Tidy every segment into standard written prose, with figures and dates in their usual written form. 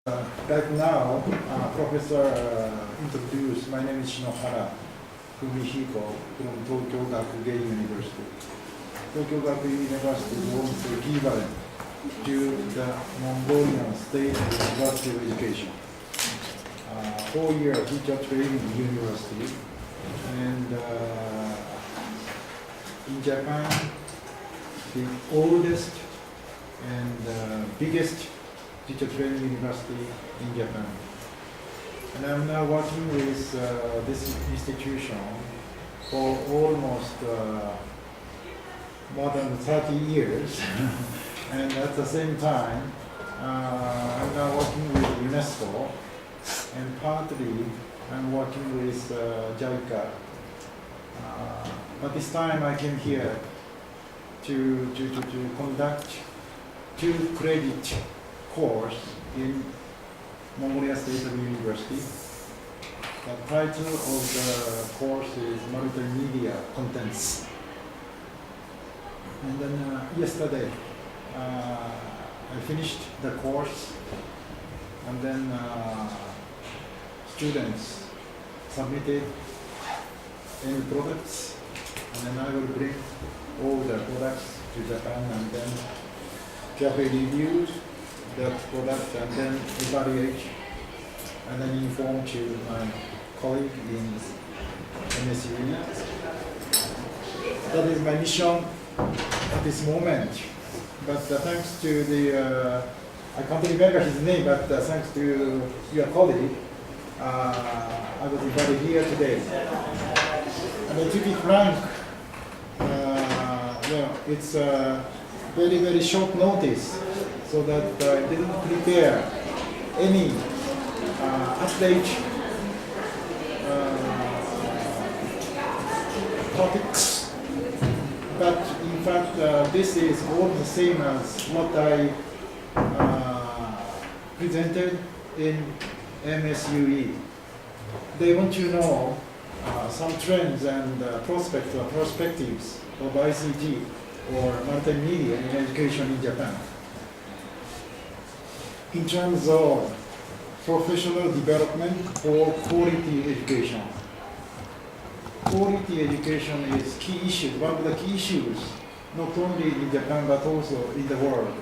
Right now, Professor introduced, my name is Shinohara Fumihiko from Tokyo Gakugen University. Tokyo Gakugen University was equivalent to the Mongolian State University of Education. 4-year teacher training university, and in Japan, the oldest and biggest teacher training university in Japan. And I'm now working with this institution for almost more than 30 years. And at the same time, I'm now working with UNESCO, and partly I'm working with JICA. But this time I came here to conduct 2-credit course in Mongolia State University. The title of the course is Multimedia Contents. And then yesterday I finished the course, and then students submitted any products, and then I will bring all the products to Japan and then carefully review that product and then evaluate and then inform to my colleague in MSU. That is my mission at this moment. But thanks to the, I can't remember his name, but thanks to your colleague, I was invited here today. And to be frank, it's very, very short notice, so that I didn't prepare any update topics. But in fact, this is all the same as what I presented in MSUE. They want to know some trends and prospects or perspectives of ICT or multimedia in education in Japan. In terms of professional development or quality education. Quality education is key issue, one of the key issues, not only in Japan but also in the world.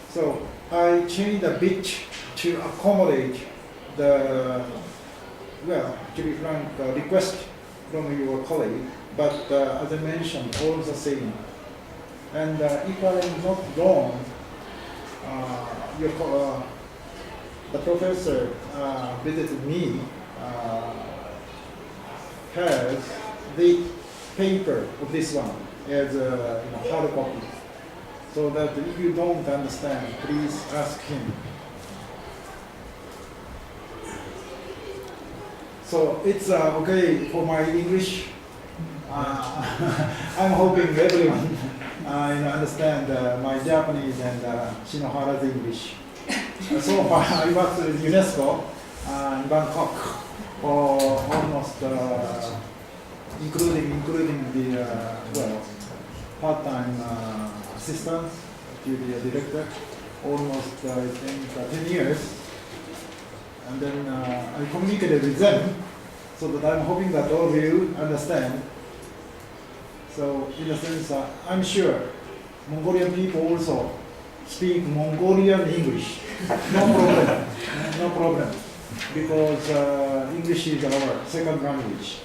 So I changed a bit to accommodate the, well, to be frank, request from your colleague, but as I mentioned, all the same. And if I am not wrong, the professor visited me, has the paper of this one as a hard copy. So that if you don't understand, please ask him. So it's okay for my English. I'm hoping everyone understand my Japanese and Shinohara's English. So far, I worked with UNESCO in Bangkok for almost, including the part-time assistant to the director, almost I think 10 years. And then I communicated with them, so that I'm hoping that all of you understand. So in a sense, I'm sure Mongolian people also speak Mongolian English. No problem, no problem, because English is our second language.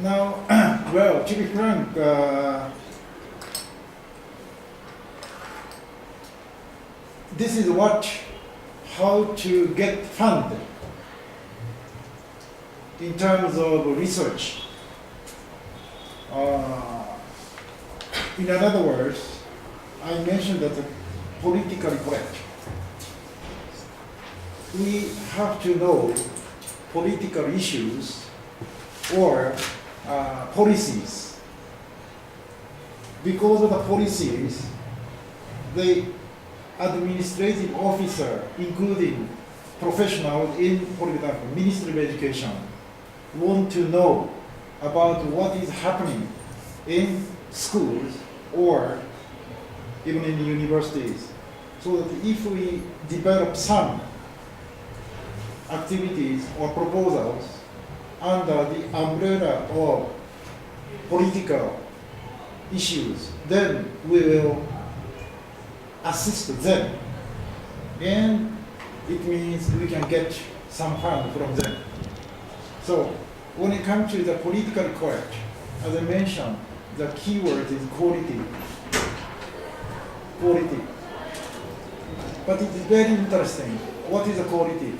Now, well, to be frank, this is how to get funded in terms of research. In other words, I mentioned that politically correct. We have to know political issues or policies. Because of the policies, they administrative officer, including professionals in, for example, Ministry of Education, want to know about what is happening in schools or even in the universities. So that if we develop some activities or proposals under the umbrella of political issues, then we will assist them. And it means we can get some fund from them. So when it comes to the political correct, as I mentioned, the keyword is quality. Quality. But it is very interesting. What is the quality?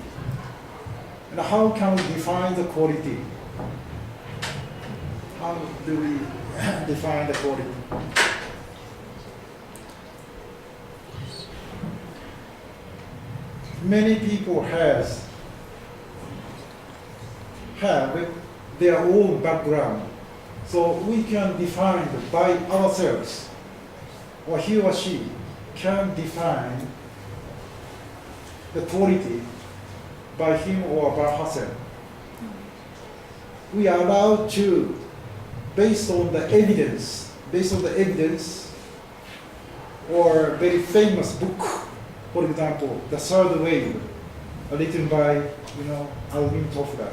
And how can we define the quality? How do we define the quality? Many people have their own background. So we can define by ourselves, or he or she can define the quality by him or by herself. We are allowed to, based on the evidence, or very famous book, for example, The Third Wave, written by, Alvin Toffler.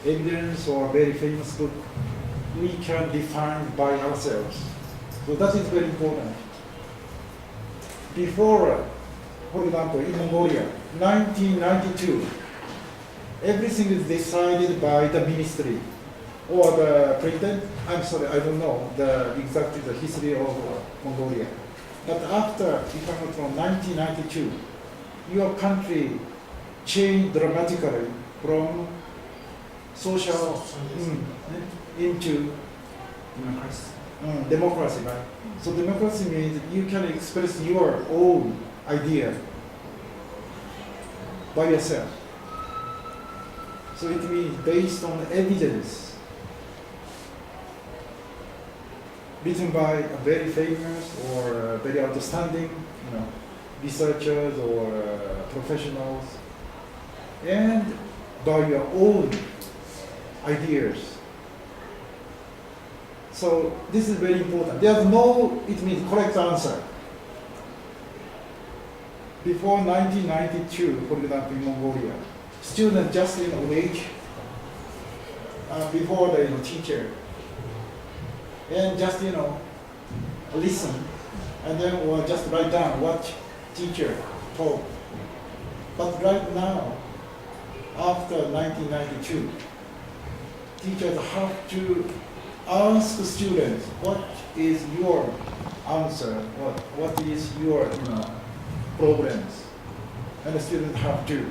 Evidence or a very famous book, we can define by ourselves. So that is very important. Before, for example, in Mongolia, 1992, everything is decided by the ministry or the president. I'm sorry, I don't know exactly the history of Mongolia. But after, if I'm not wrong, 1992, your country changed dramatically from social into democracy, right? So democracy means you can express your own idea by yourself. So it means based on evidence written by a very famous or very outstanding, researchers or professionals, and by your own ideas. So this is very important. There's no, it means correct answer. Before 1992, for example, in Mongolia, students just wait before the teacher and just listen, and then or just write down what teacher told. But right now, after 1992, teachers have to ask students, what is your answer? What is your problems? And the students have to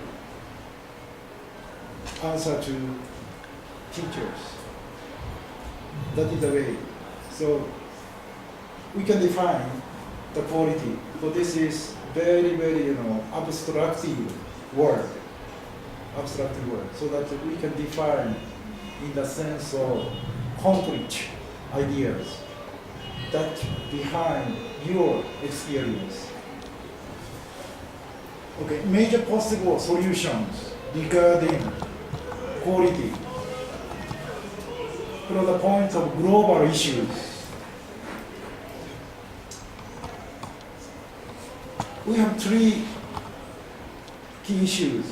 answer to teachers. That is the way. So we can define the quality. So this is very, very abstractive word. So that we can define in the sense of concrete ideas that behind your experience. Okay, major possible solutions regarding quality from the point of global issues. We have three key issues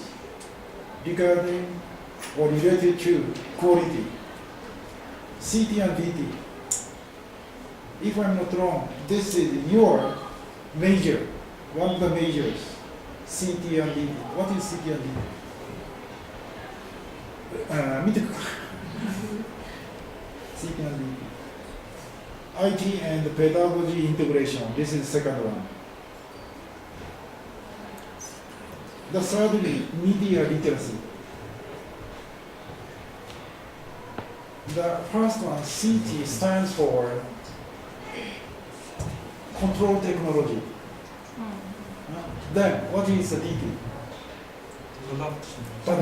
regarding or related to quality. CT and DT. If I'm not wrong, this is your major, one of the majors, CT and DT. What is CT and DT? 見てくか CT and DT. IT and pedagogy integration. This is the second one. The thirdly, media literacy. The first one, CT, stands for control technology. Then, what is the DT?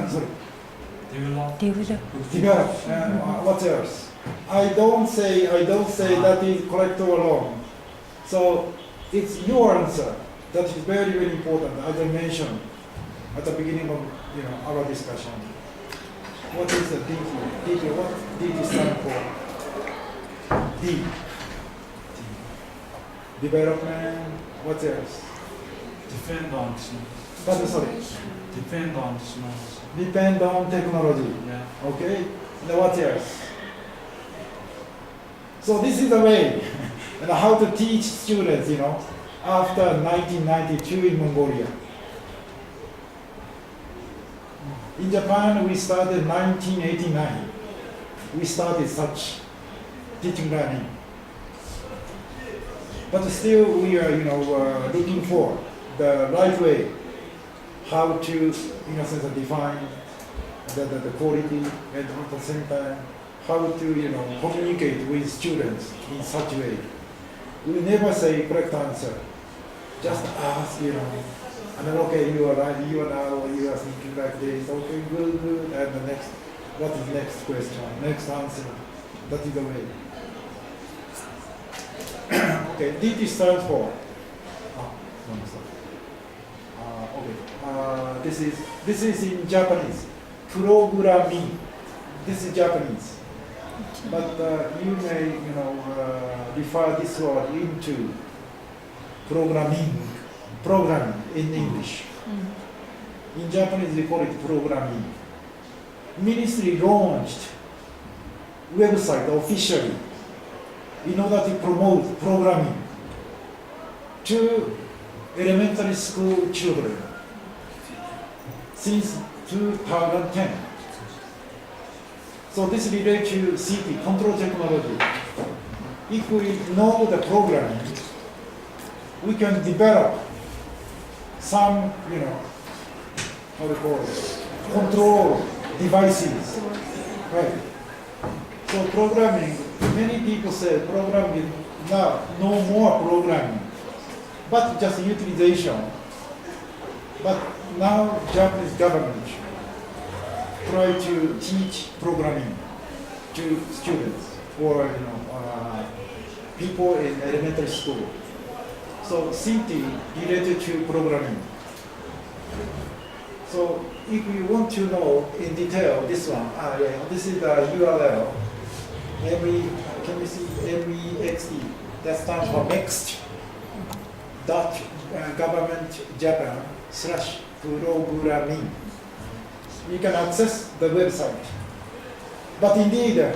Sorry. Develop. What else? I don't say that is correct or wrong. So it's your answer that is very, very important, as I mentioned at the beginning of our discussion. What is the DT? DT, what DT stand for? D. Development, what else? Depend on Sorry. Depend on technology. Depend on technology. Yeah. Okay? And what else? So this is the way and how to teach students, after 1992 in Mongolia. In Japan, we started 1989. We started such teaching learning. But still, we are, looking for the right way, how to, in a sense, define the quality, and at the same time, how to, communicate with students in such a way. We never say correct answer. Just ask, and then, okay, you are right, you are thinking like this, okay, good, good, and the next, what is next question, next answer? That is the way. Okay, DT stands for, this is in Japanese, programming. This is Japanese. But you may, refer this word into programming in English. In Japanese, we call it programming. Ministry launched website officially in order to promote programming to elementary school children since 2010. So this relates to CT, control technology. If we know the programming, we can develop some, how to call it, control devices, right? So programming, many people say programming, no more programming, but just utilization. But now Japanese government try to teach programming to students or people in elementary school. So CT related to programming. So if you want to know in detail this one, this is the URL. Can you see MEXT? That stands for next. Government Japan /programming. You can access the website. But indeed,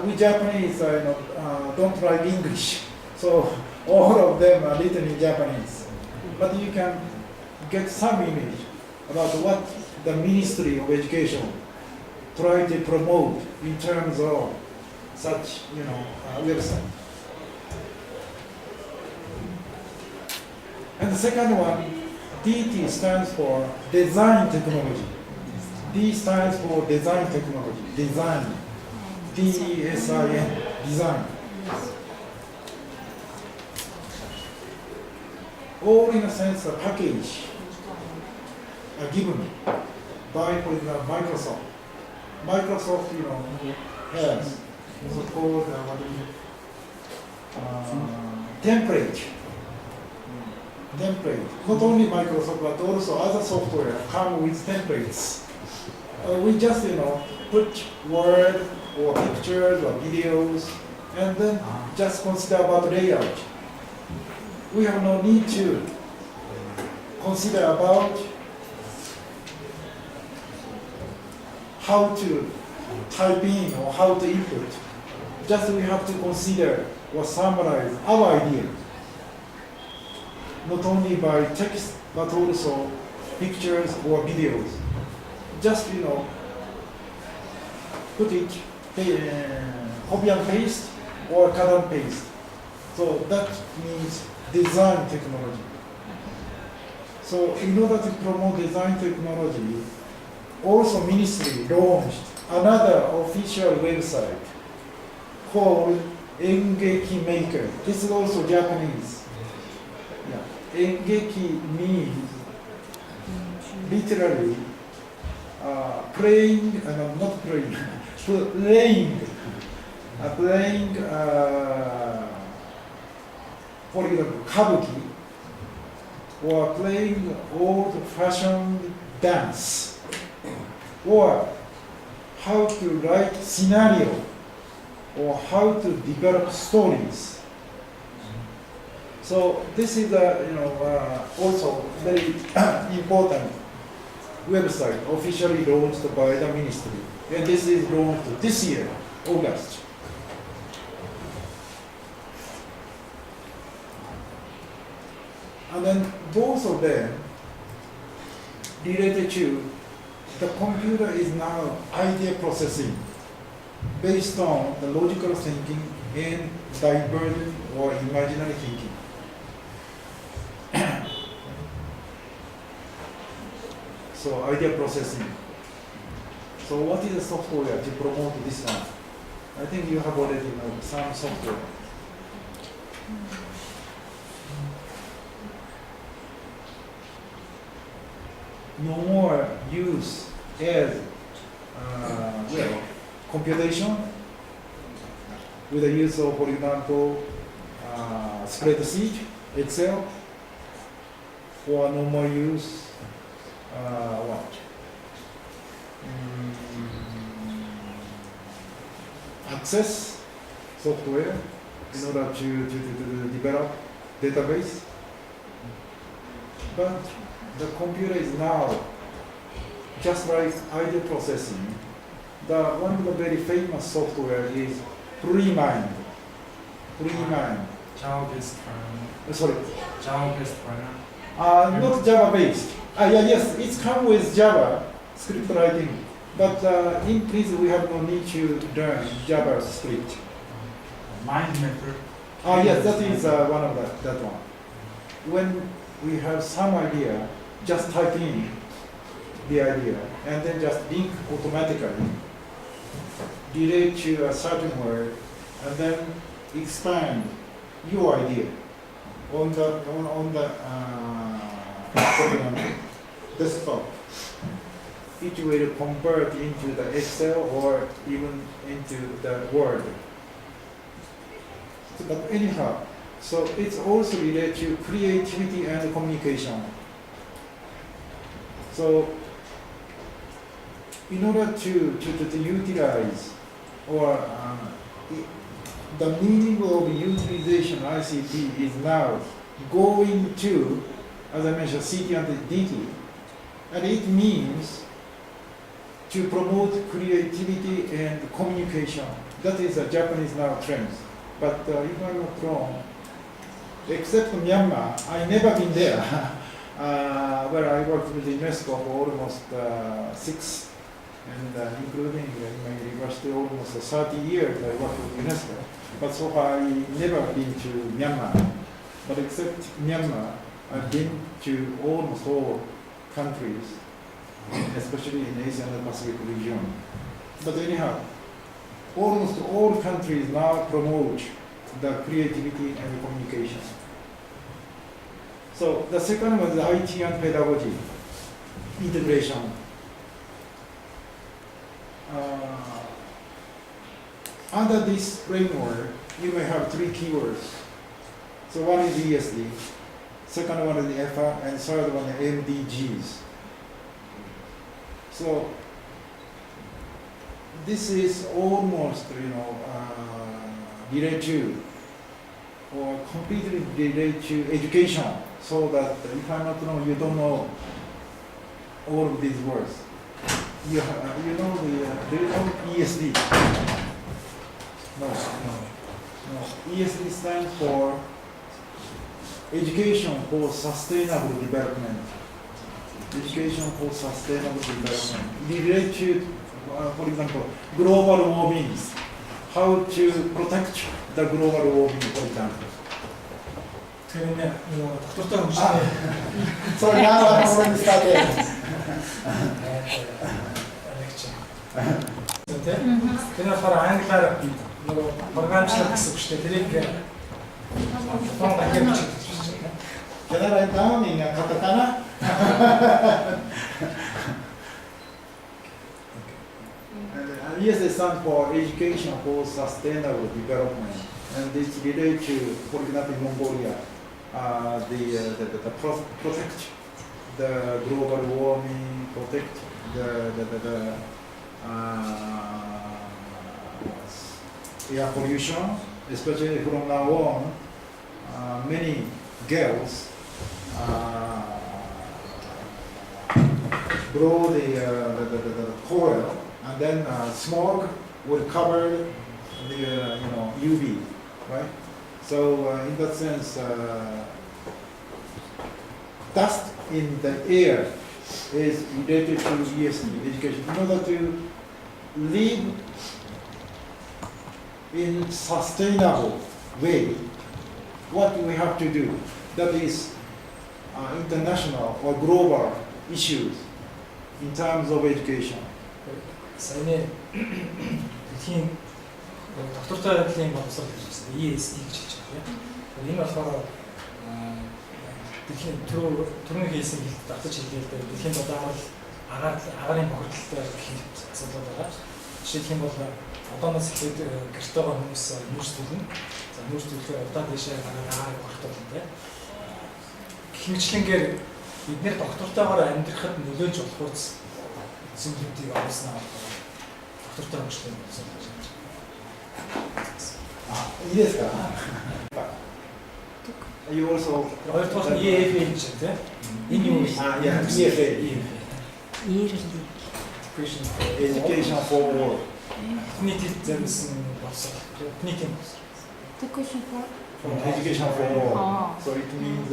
we Japanese don't write English, so all of them are written in Japanese. But you can get some image about what the Ministry of Education try to promote in terms of such, website. And the second one, DT stands for design technology. D stands for design technology, design. D-E-S-I-N, design. All in a sense, a package given by, for example, Microsoft. Microsoft, has what's called template. Not only Microsoft, but also other software come with templates. We just, put word or pictures or videos, and then just consider about layout. We have no need to consider about how to type in or how to input. Just we have to consider or summarize our idea, not only by text, but also pictures or videos. Just, put it, copy and paste or cut and paste. So that means design technology. So in order to promote design technology, also Ministry launched another official website called Engeki Maker. This is also Japanese. Yeah. Engeki means literally playing, not playing, for example, kabuki or playing old-fashioned dance, or how to write scenario, or how to develop stories. So this is also very important website officially launched by the ministry, and this is launched this year, August. And then both of them related to the computer is now idea processing based on the logical thinking and divergent or imaginary thinking. So idea processing. So what is the software to promote this one? I think you have already know some software. No more use as computation with the use of, for example, spreadsheet, Excel, or no more use access software in order to develop database. But the computer is now just like idea processing. One of the very famous software is Pre-Mind. Pre-Mind. Java-based program. Sorry. Java-based program. Not Java-based. Yes, it's come with Java script writing, but in principle we have no need to learn JavaScript. Mind mapper. Yes, that is one of that one. When we have some idea, just type in the idea and then just link automatically, relate to a certain word, and then expand your idea on the desktop. It will convert into the Excel or even into the Word. But anyhow, so it's also related to creativity and communication. So in order to utilize or the meaning of utilization ICT is now going to, as I mentioned, CT and DT, and it means to promote creativity and communication. That is a Japanese now trend. But if I'm not wrong, except Myanmar, I never been there, where I worked with UNESCO for almost 6, and including in my university almost 30 years I worked with UNESCO. But so far I never been to Myanmar. But except Myanmar, I've been to almost all countries, especially in Asia and the Pacific region. But anyhow, almost all countries now promote the creativity and communication. So the second one is IT and pedagogy, integration. Under this framework, you may have 3 keywords. So one is ESD, second one is FR, and third one is MDGs. So this is almost, related to, or completely related to education, so that if I'm not wrong, you don't know all of these words. You know do you know ESD? No. ESD stands for Education for Sustainable Development. Education for Sustainable Development. Related to, for example, global warming. How to protect the global warming, for example. Sorry, now I'm already started. Тэр болохоор англиар нөгөө програмчлал гэсэн үг шүү дээ. Тэрийг фон дахиад бичиж байна. Can I write down in katakana? ESD stands for Education for Sustainable Development, and it's related to, for example, Mongolia. protect the global warming, protect the air pollution, especially from now on. Many girls blow the coil, and then smoke will cover the UV, right? So in that sense, dust in the air is related to ESD, education. In order to live in sustainable way, what we have to do, that is international or global issues in terms of education. саяны дэлхийн доктортой байдлын боловсрол гэж байна. ESD гэж хэлж байгаа тийм. Энэ болохоор дэлхийн түрүүний хэлсэн хэлд давтаж хэлээд дэлхийн бодлогоор агарын бохирдолтой дэлхийн асуудал байгаа. Жишээлх юм бол одооноос эхлээд гэрте байгаа хүмүүс нүүрстүүлнэ. За нүүрстүүлэхээр удаа дэшээ агарын бохирдол тийм. Хэмжлэнгээр бид нэр доктортойгоор амьдрахад нөлөөлж болох үс зүйлүүдийг олсноо доктортой хөгжлийн болсон гэж байна.いいですか? You also хоёрдугаар нь EFA гэж байна тийм. Энэ юу вэ? EFA. Education for all. Нийтэд зориулсан боловсрол. Нийтийн боловсрол. Education for all. So it means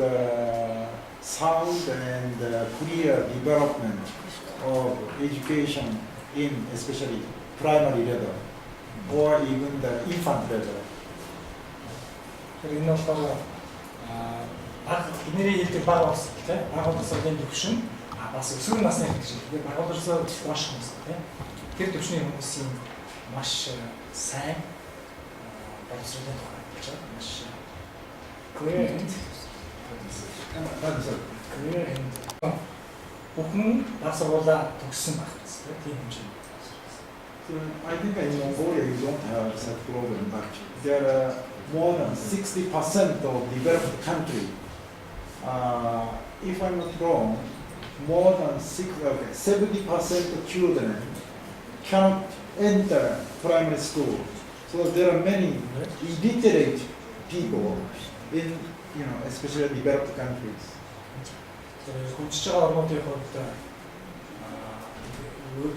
sound and clear development of education in especially primary level or even the infant level. Энэ болохоор бидний хэлдэг бага боловсрол тийм. Бага боловсролын төвшин бас өсвөр насны гэж. Тэгээд бага боловсрол маш хүмүүс тийм. Тэр төвшний хүмүүсийн маш сайн боловсролын тухай гэж байна. Маш бүхэн баг сургуулаа төгссөн байх тийм хэмжээ. So I think in Mongolia you don't have such problem, but there are more than 60% of developed country. If I'm not wrong, more than 70% of children cannot enter primary school. So there are many illiterate people in, especially developed countries. Хөгжиж байгаа орнуудын хувьд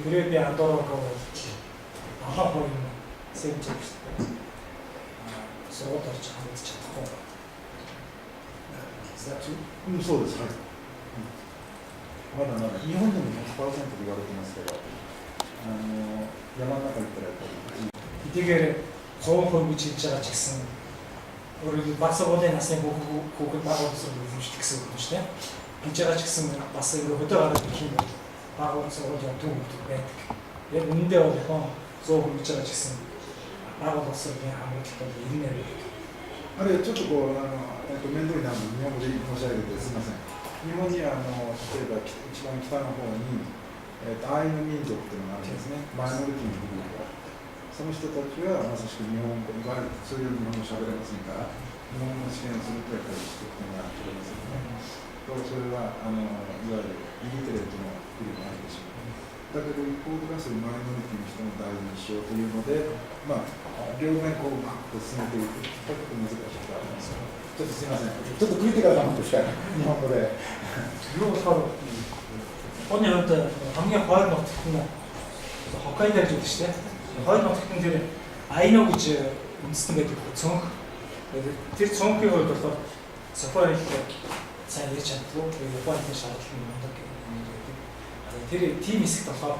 грэди андорог бол 70% сэнжиж сургууль орж хандж чадахгүй.そうです。はい。まだ日本でも 100% と言われてますけど、山の中行ったらやっぱり。Эдгээр 100% гэж хэлж байгаа ч гэсэн өөрөөр баг сургуулийн насны хүүхэд баг боловсрол үзүүлж гэсэн үг шүү дээ. Хийж байгаа ч гэсэн бас хөдөө гараад ирэх юм бол баг боловсрол явдаг хүмүүс байдаг. Яг үнэндээ бол яг 100% хийж байгаа ч гэсэн баг боловсролын хамгаалалт бол 90%. あれちょっとこう面倒になるので日本語で申し上げてすみません。日本に例えば一番北の方にアイヌ民族っていうのがあるんですね。マイノリティのグループが。その人たちはまさしく日本語いわゆるそういう日本語喋れませんから日本語試験をするとやっぱりしてくれが取れますよね。それはいわゆるイリテレートのグループがあるでしょう。だけど一方ではそういうマイノリティの人も大事にしようというので、両面こううまく進めていくとちょっと難しいことがあります。ちょっとすみません。ちょっとクリティカルなもんですから日本語で。Оны хувьд хамгийн хойд нутагт нь Хоккайдо гэж үү шүү дээ. Хойд нутагт нь тэр Айно гэж үндэстэн гэдэг цонх. Тэр цонхын хувьд болохоор Сафари сайн ярьж чаддгүй. Японы шаардлага нь мундаг гэдэг. Тэр тим хэсэгт болохоор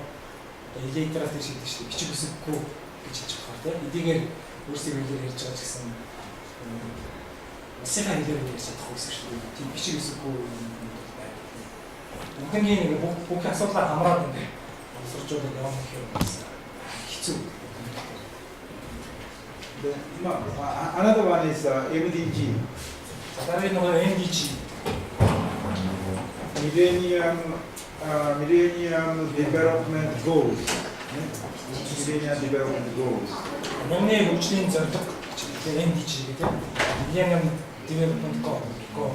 электрал дээр шийдэж шүү дээ. Бичиг үсэггүй гэж хэлж байгаа тийм. Эдгээр өөрсдийн хэлээр ярьж байгаа ч гэсэн улсынхаа хэлээр ярьж чадахгүй шүү дээ. Тийм бичиг үсэггүй Бүгднгийн нэг бүх асуудлаа хамраад байна. Боловсролжуулаад явах гэхээр хэцүү. Another one is MDG. Дараагийн нэг MDG. Millennium Development Goals. Millennium Development Goals. Өмнө хөгжлийн зорилго MDG гэдэг. Millennium Development Goal. go.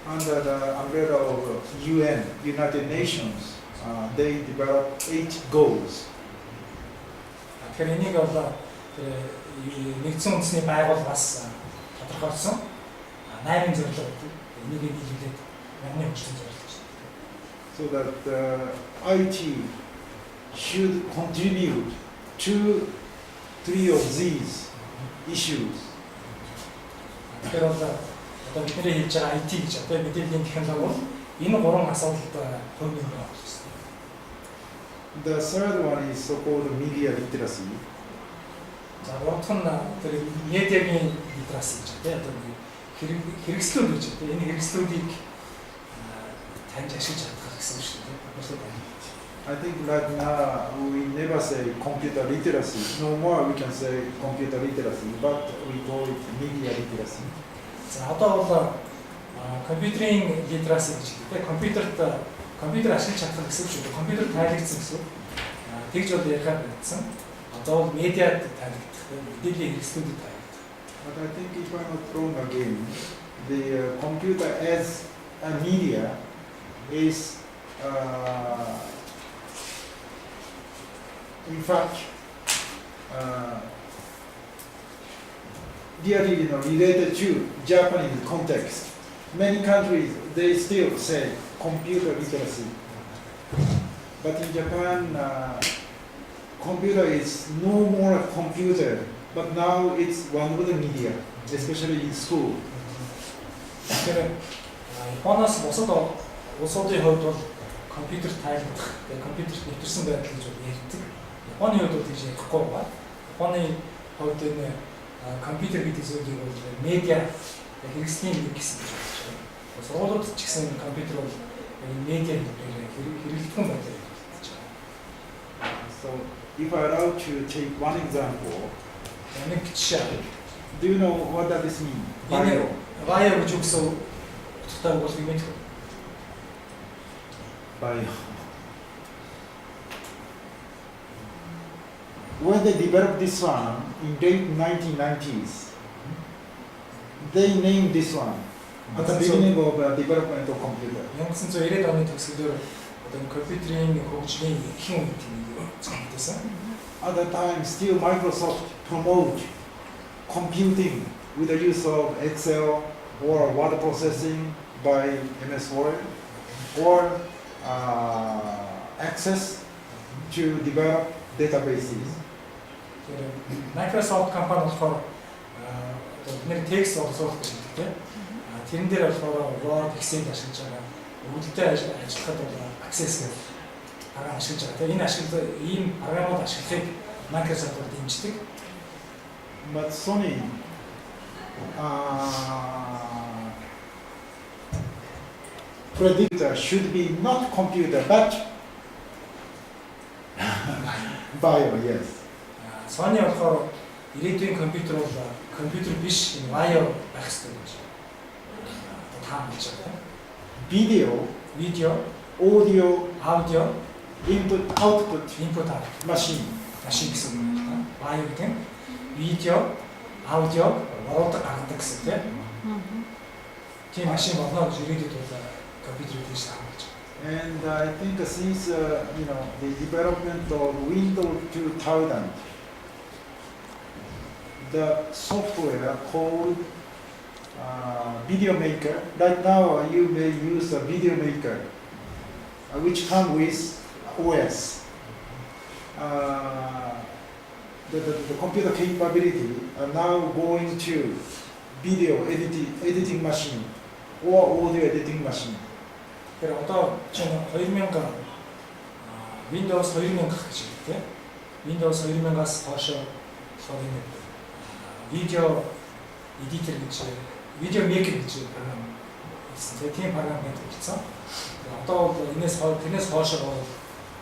Under the umbrella of UN, United Nations, they developed 8 goals. Тэгэхээр энийг бол нэгдсэн үндэсний байгуул бас тодорхойлсон 8 зорилго энийг нийлүүлээд намны хөгжлийн зорилго гэж. So that IT should contribute to 3 of these issues. Тэгэхээр бол одоо бидний хийж байгаа IT гэж одоо мэдээллийн технологи бол энэ 3 асуудалд хувь нэмэр авах гэсэн. The third one is so-called media literacy. За гуравдах нь тэр медиагийн литераси гэж тийм одоо хэрэгслүүд гэж тийм энэ хэрэгслүүдийг таньж ашиглаж чадах гэсэн үг шүү дээ. I think right now we never say computer literacy. No more we can say computer literacy, but we call it media literacy. За одоо бол компьютерийн литераси гэж хэлдэг. Компьютер ашиглаж чадах гэсэн үг шүү дээ. Компьютер тайлбарсан гэсэн үг. Тэгж бол ярихаар байсан. Одоо бол медиад тайлбарлах, мэдээллийн хэрэгслүүдэд тайлбарлах. But I think if I'm not wrong again, the computer as a media is in fact really related to Japanese context. Many countries they still say computer literacy, but in Japan computer is no more a computer, but now it's one of the media, especially in school. Тэгэхээр Японоос бусад улсуудын хувьд бол компьютер тайлбарлах, компьютерт нэвтэрсэн байдал гэж ярьдаг. Японы хувьд бол тийж ярихгүй байна. Японы хувьд энэ компьютер гэдэг зүйлийг бол медиа хэрэгслийн нэг гэсэн гэж бодож байна. Сургуулиуд ч гэсэн компьютер бол медиа хэрэглэдэг байлаа гэж бодож байна. So if I allow to take one example, do you know what does this mean? Bio. Bio гэж үгсөө утгатай бол юм бэ? Bio. When they developed this one in late 1990s, they named this one at the beginning of development of computer. 1990-ад оны төгсгөлөөр одоо компьютерийн хөгжлийн ихэнх үед цогцолсон. At that time, still Microsoft promote computing with the use of Excel or word processing by MS Word or access to develop databases. Microsoft компани болохоор нэг текст олзуулах гэж хэлдэг тийм. Тэрэн дээр болохоор Word, Excel ашиглаж байгаа. Өвөлдөө ажиллахад бол access гэх арга ашиглаж байгаа. Энэ ийм програмууд ашиглахыг Microsoft бол дэмждэг. But Sony predictor should be not computer but bio, yes. Sony болохоор ирээдүйн компьютер бол компьютер биш bio байх хэрэгтэй гэж таамаглаж байгаа. Video, audio, input, output, machine гэсэн үг байна. Bio гэдэг нь видео, аудиог оруулдаг гаргадаг гэсэн тийм. Тийм машин болно гэж ирээдүйд бол компьютерийг тийш таамаглаж байгаа. And I think since the development of Windows 2000, the software called video maker. Right now, you may use a video maker, which comes with OS. The computer capability are now going to video editing machine or audio editing machine. Тэгэхээр одоо чинь 2000 Windows 2000 гэж тийм. Windows 2000-аас хойш болохоор энэ видео эдитер гэж видео мейкер гэж програм хийсэн. Тийм програм хийсэн. Одоо бол тэрнээс хойш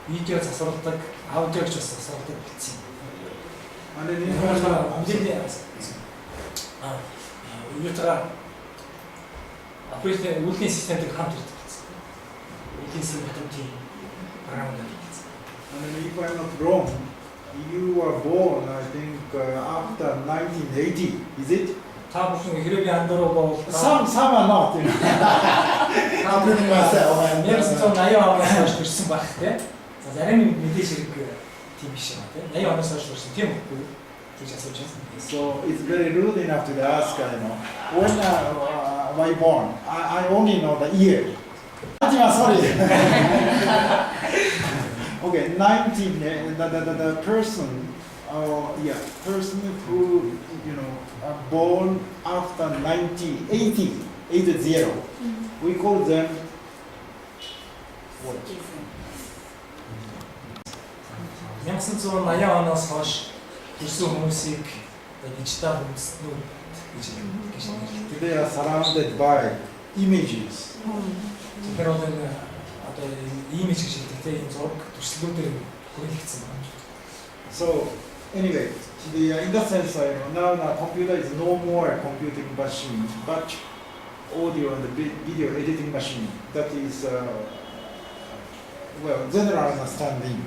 видео засварладаг, аудио гэж бас засварладаг болсон. And then үйлдвэрлэлийн системтэй хамт ирдэг. And if I'm not wrong, you were born, I think, after 1980, is it? Та бүхэн хэрэг яндаруу бол Some are not, you know. Including myself. 1980 оноос хойш төрсэн байх тийм. За зарим мэдээж хэрэг тийм биш юм тийм. 80 оноос хойш төрсэн тийм үү? Гэж асууж байна. So it's very rude enough to ask, you know, when I born? I only know the year. Sorry. Okay, 19. The person, person who born after 1980, 80. We call them what? 1980 оноос хойш төрсэн хүмүүсийг дижитал үндэстнүүд гэж нэрлэдэг. They are surrounded by images. Тэгэхээр одоо имиж гэж хэлдэг тийм зураг төслүүдээр хөрөлдсөн байна. So anyway, in that sense, now the computer is no more a computing machine, but audio and video editing machine. That is, general understanding,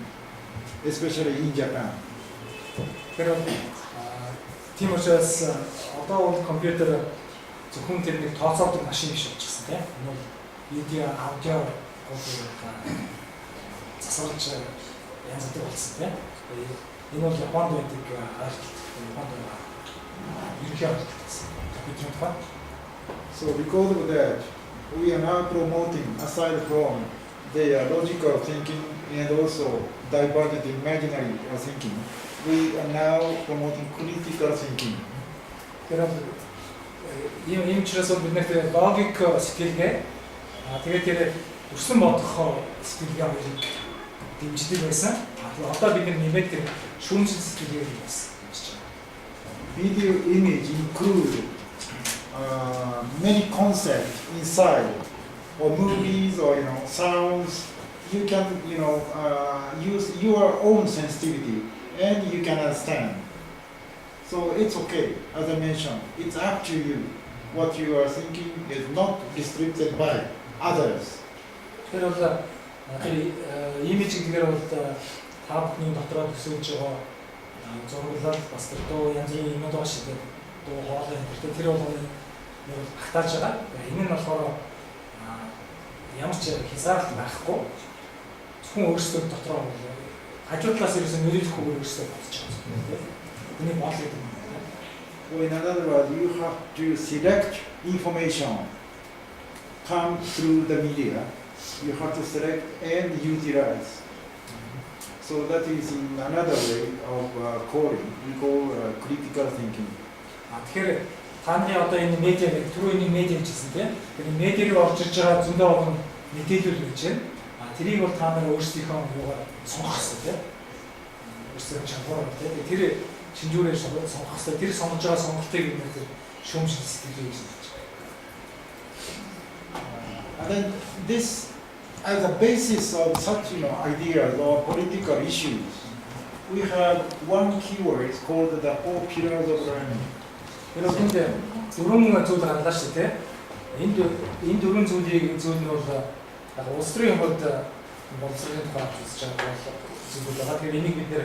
especially in Japan. Pero тийм учраас одоо бол компьютер зөвхөн тэрнийг тооцоодог машин биш болчихсон тийм. Энэ бол видео, аудио засварч янз бүр болсон тийм. Энэ бол Японд байдаг ойлголт. Ерөнхий ойлголт гэсэн. Бидний тухай. So because of that, we are now promoting, aside from the logical thinking and also divergent imaginary thinking, we are now promoting critical thinking. Тэгэхээр ийм учраас бид нэр логик сэтгэлгээ тэгээд тэр өрсөн бодох сэтгэлгээ хоёрыг дэмждэг байсан. Одоо бид нэмээд тэр шүүмжил сэтгэлгээг бас дэмжиж байна. Video image include many concepts inside, or movies, or sounds. You can use your own sensitivity, and you can understand. So it's okay. As I mentioned, it's up to you. What you are thinking is not restricted by others. Тэр бол имиж гэдгээр бол та бүхний дотроо төсөөлж байгаа зурглал бас тэр дуу янз бүрийн юмуд байгаа шүү дээ. Дуу хоолой энэ тэр бол багтааж байгаа. Энэ нь болохоор ямар ч хязгаарлалт байхгүй. Зөвхөн өөрсдөө дотроо хажуу талаас ерөөсөө нөлөөлөхгүй өөрсдөө бодож байгаа. Энийг бодлоо гэдэг юм. In other words, you have to select information come through the media. You have to select and utilize. So that is in another way of calling. We call critical thinking. Тэгэхээр таны одоо энэ медиа гэдэг түрүү энэ медиа гэжсэн тийм. Тэгэхээр медиаг орж ирж байгаа зөндөө олон мэдээлэл гэж байна. Тэрийг бол та нар өөрсдийнхөө юугаар сонгох хэрэгтэй тийм. Өөрсдөө чанараар тийм. Тэр шинжүүрээр сонгох хэрэгтэй. Тэр сонгож байгаа сонголтыг бид шүүмжил сэтгэлгээ гэж хэлж байна. And then this, as a basis of such ideas or political issues, we have one keyword called the 4 pillars of learning. 여러분 근데 дөрвөн зүйл гаргалаа шүү дээ. Энэ дөрвөн зүйл нь бол улс төрийн хувьд боловсролын тухай үзэж байгаа зүйл байгаа. Тэгэхээр энийг бид нэр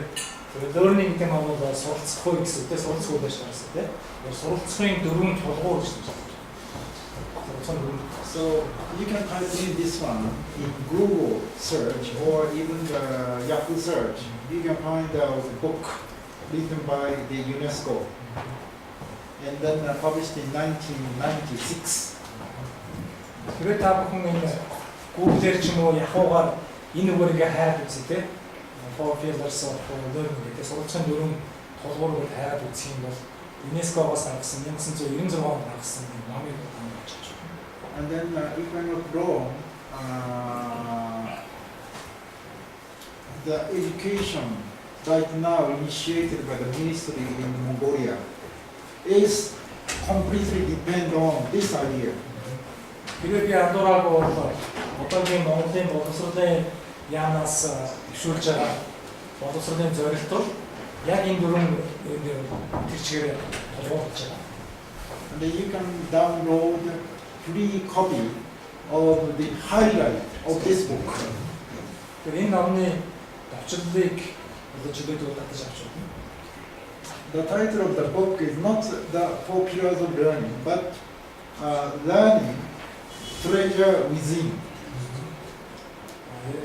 learning гэдэг нь бол суралцах гэсэн үг. Суралцах үйл ажиллагаа гэсэн тийм. Суралцахын дөрвөн тулгуур гэж байна. So you can type in this one in Google search or even the Yahoo search. You can find out a book written by the UNESCO and then published in 1996. Тэгээд та бүхэн энэ Google-ээр ч юм уу Yahoo-гаар энэ үгээрээ хайраад үзье те. 4 pillars of learning гэдэг суралцахын дөрвөн тулгуурыг хайраад үзэх юм бол UNESCO-гоос гаргасан 1996 онд гаргасан номыг таамаглаж байна. And then if I'm not wrong, the education right now initiated by the ministry in Mongolia is completely depend on this idea. Тэгээд би андуураг бол одоогийн Монголын боловсролын яамнаас төвшүүлж байгаа боловсролын зорилт яг энэ дөрвөн тэр чигээр толгуурлаж байгаа. And then you can download free copy of the highlight of this book. Тэгээд энэ номны товчлыг одоо чөлөөд татаж авч байна. the title of the book is not the 4 pillars of learning, but learning treasure within.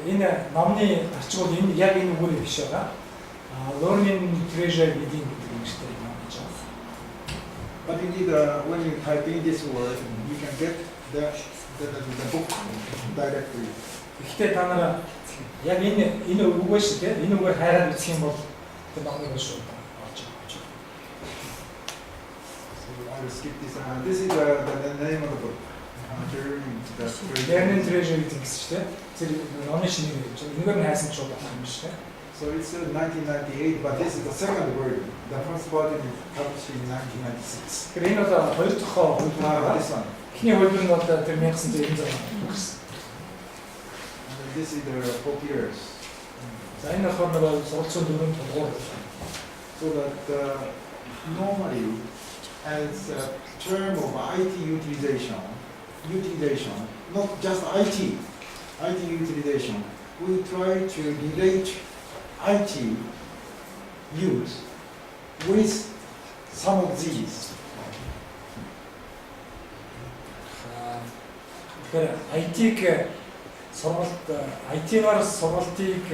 Энэ номны арчил энэ яг энэ үгээр биш байгаа. Learning treasure within гэдэг юм шиг байна гэж байна. But indeed, when you type in this word, you can get the book directly. Гэхдээ та нар яг энэ үгээр шиг тийм энэ үгээр хайраад үзэх юм бол тэр номыг шүү дээ. I will skip this. This is the name of the book. Learning treasure гэдэг шүү дээ. Тэр номын шинэ нэр чинь энэгээр нь хайсан ч шууд болох юм шүү дээ. So it's 1998, but this is the second version. The first version is published in 1996. Тэгэхээр энэ бол хоёр дахь хөлбөр. This one. Эхний хөлбөр нь бол тэр 1996 он. And this is the 4 pillars. За энэ болохоор нэг суралцсан дөрөв тулгуур. So that normally, as a term of IT utilization, not just IT utilization, we try to relate IT use with some of these. Тэгэхээр IT-г сургалт IT-гаар сургалтыг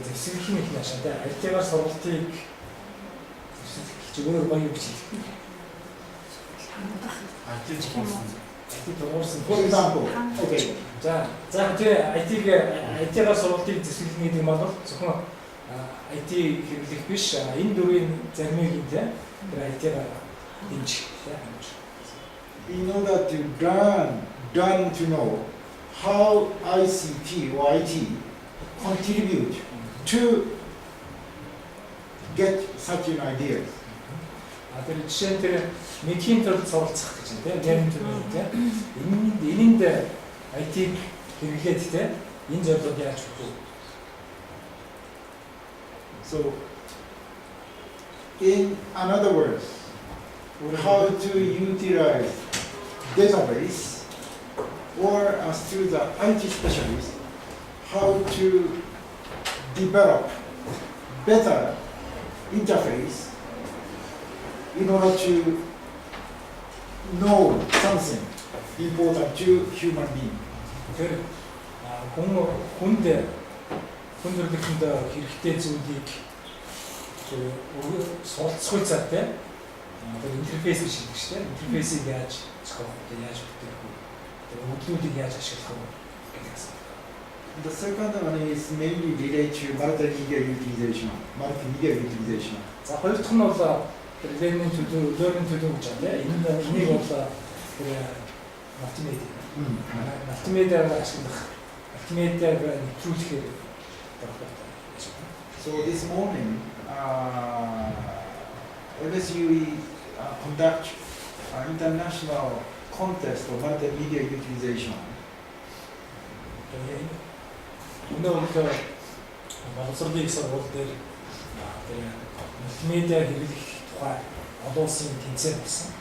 зэвсэглэх юм яашаа тий IT-гаар сургалтыг зөвөр гоё гэж хэлдэг. For example, okay. За IT-гаар сургалтыг зэвсэглэх гэдэг нь бол зөвхөн IT хэрэглэх биш энэ дөрвийн заримыг юм тий тэр IT-гаар дэмжих тий. In order to learn to know how ICT or IT contribute to get such an idea. Тэр жишээ нь тэр мэдхийн төрөлд суралцах гэж байна тийм нэрийн төрөл тийм энэнд IT-г хэрэглээд тийм энэ зорилгод яаж өгөх вэ? So in another words, how to utilize database, or as to the IT specialist, how to develop better interface in order to know something important to human being. Тэр хүндрэлтэнд хэрэгтэй зүйлийг суралцах үе цаа тийм тэр интерфейс гэж хэлдэг шүү дээ. Интерфейсийг яаж зохиох вэ? Яаж бүтээх вэ? Тэр өглүүдийг яаж ашиглах вэ гэдэг гэсэн. The second one is mainly related to multimedia utilization. За хоёр дахь нь бол тэр learning төлөв гэж байна. Энийг бол тэр multimedia. Multimedia ашиглах, multimedia-г нэвтрүүлэхээр So this morning, MSUE conduct international contest for multimedia utilization. Өнөөдөр боловсролын сургууль дээр мультимедиа хэрэглэх тухай олон улсын тэмцээн болсон.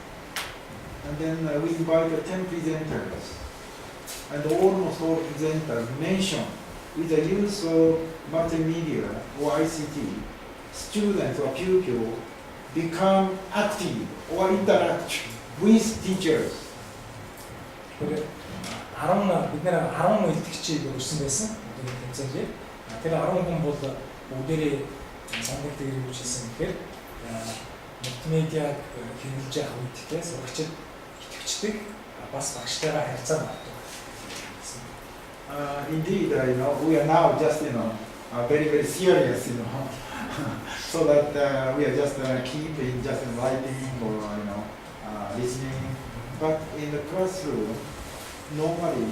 And then we invited 10 presenters, and almost all presenters mentioned with the use of multimedia or ICT, students or pupils become active or interact with teachers. Бид нэр 10 илтгэгчийг өрсөн байсан тэмцээлээ. Тэр 10 хүн бол бүгдээрээ сонгогд ирэх гэж хэлсэн гэхээр мультимедиаг хэрэглэж явах үед те сурагчид итгэвчдэг бас багштайгаа харьцаа багтдаг. Indeed, we are now just very very serious, so that we are just keeping just writing or listening. But in the classroom, normally